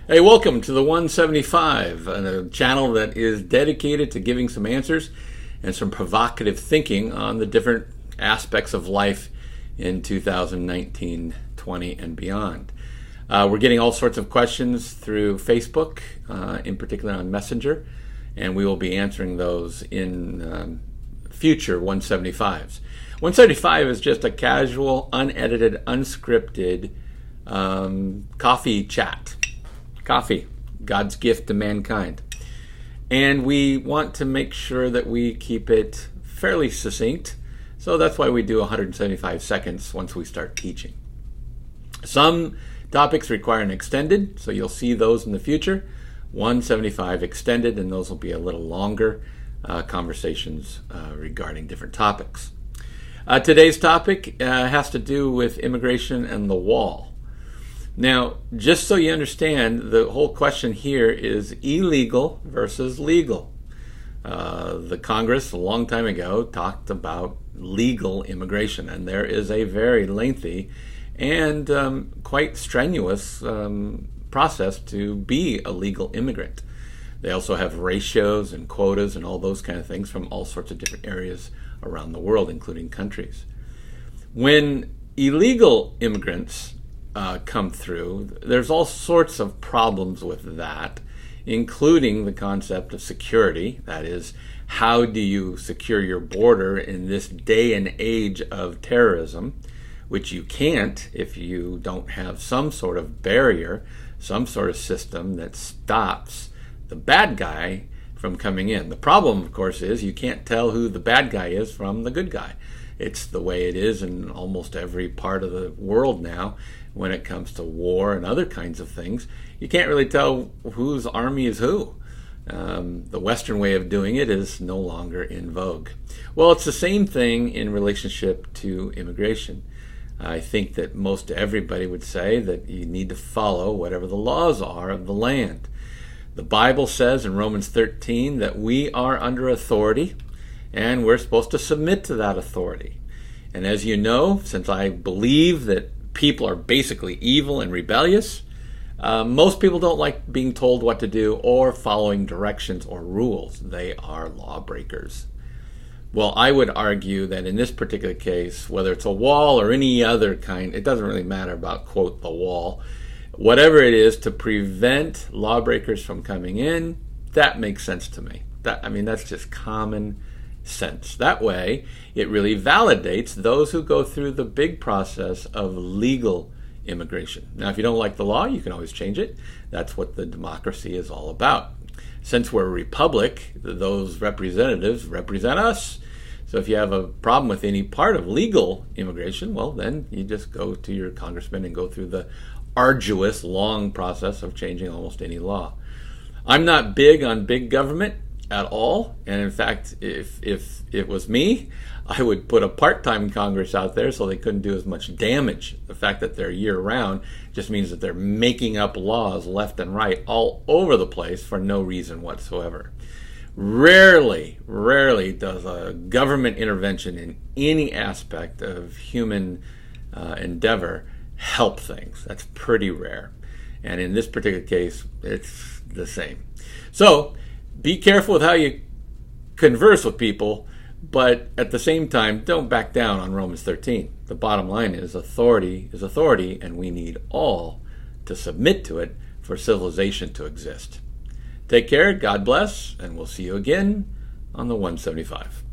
Hey, welcome to the 175, a channel that is dedicated to giving some answers and some provocative thinking on the different aspects of life in 2019, 20, and beyond. We're getting all sorts of questions through Facebook, in particular on Messenger, and we will be answering those in future 175s. 175 is just a casual, unedited, unscripted coffee chat. Coffee, God's gift to mankind. And we want to make sure that we keep it fairly succinct. So that's why we do 175 seconds once we start teaching. Some topics require an extended, so you'll see those in the future. 175 extended, and those will be a little longer conversations regarding different topics. Today's topic has to do with immigration and the wall. Now, just so you understand, the whole question here is illegal versus legal. The Congress, a long time ago, talked about legal immigration, and there is a very lengthy and quite strenuous process to be a legal immigrant. They also have ratios and quotas and all those kind of things from all sorts of different areas around the world, including countries. When illegal immigrants come through, there's all sorts of problems with that, including the concept of security. That is, how do you secure your border in this day and age of terrorism, which you can't if you don't have some sort of barrier, some sort of system that stops the bad guy from coming in. The problem, of course, is you can't tell who the bad guy is from the good guy. It's the way it is in almost every part of the world now when it comes to war and other kinds of things. You can't really tell whose army is who. The Western way of doing it is no longer in vogue. Well, it's the same thing in relationship to immigration. I think that most everybody would say that you need to follow whatever the laws are of the land. The Bible says in Romans 13 that we are under authority, and we're supposed to submit to that authority. And as you know, since I believe that people are basically evil and rebellious, most people don't like being told what to do or following directions or rules. They are lawbreakers. Well, I would argue that in this particular case, whether it's a wall or any other kind, it doesn't really matter about, quote, the wall. Whatever it is to prevent lawbreakers from coming in, that makes sense to me. That's just common sense. That way, it really validates those who go through the big process of legal immigration. Now, if you don't like the law, you can always change it. That's what the democracy is all about. Since we're a republic, those representatives represent us. So if you have a problem with any part of legal immigration, well, then you just go to your congressman and go through the arduous, long process of changing almost any law. I'm not big on big government at all, and in fact, if it was me, I would put a part-time Congress out there so they couldn't do as much damage. The fact that they're year-round just means that they're making up laws left and right all over the place for no reason whatsoever. Rarely does a government intervention in any aspect of human endeavor help things. That's pretty rare. And in this particular case, it's the same. So, be careful with how you converse with people, but at the same time, don't back down on Romans 13. The bottom line is authority, and we need all to submit to it for civilization to exist. Take care, God bless, and we'll see you again on the 175.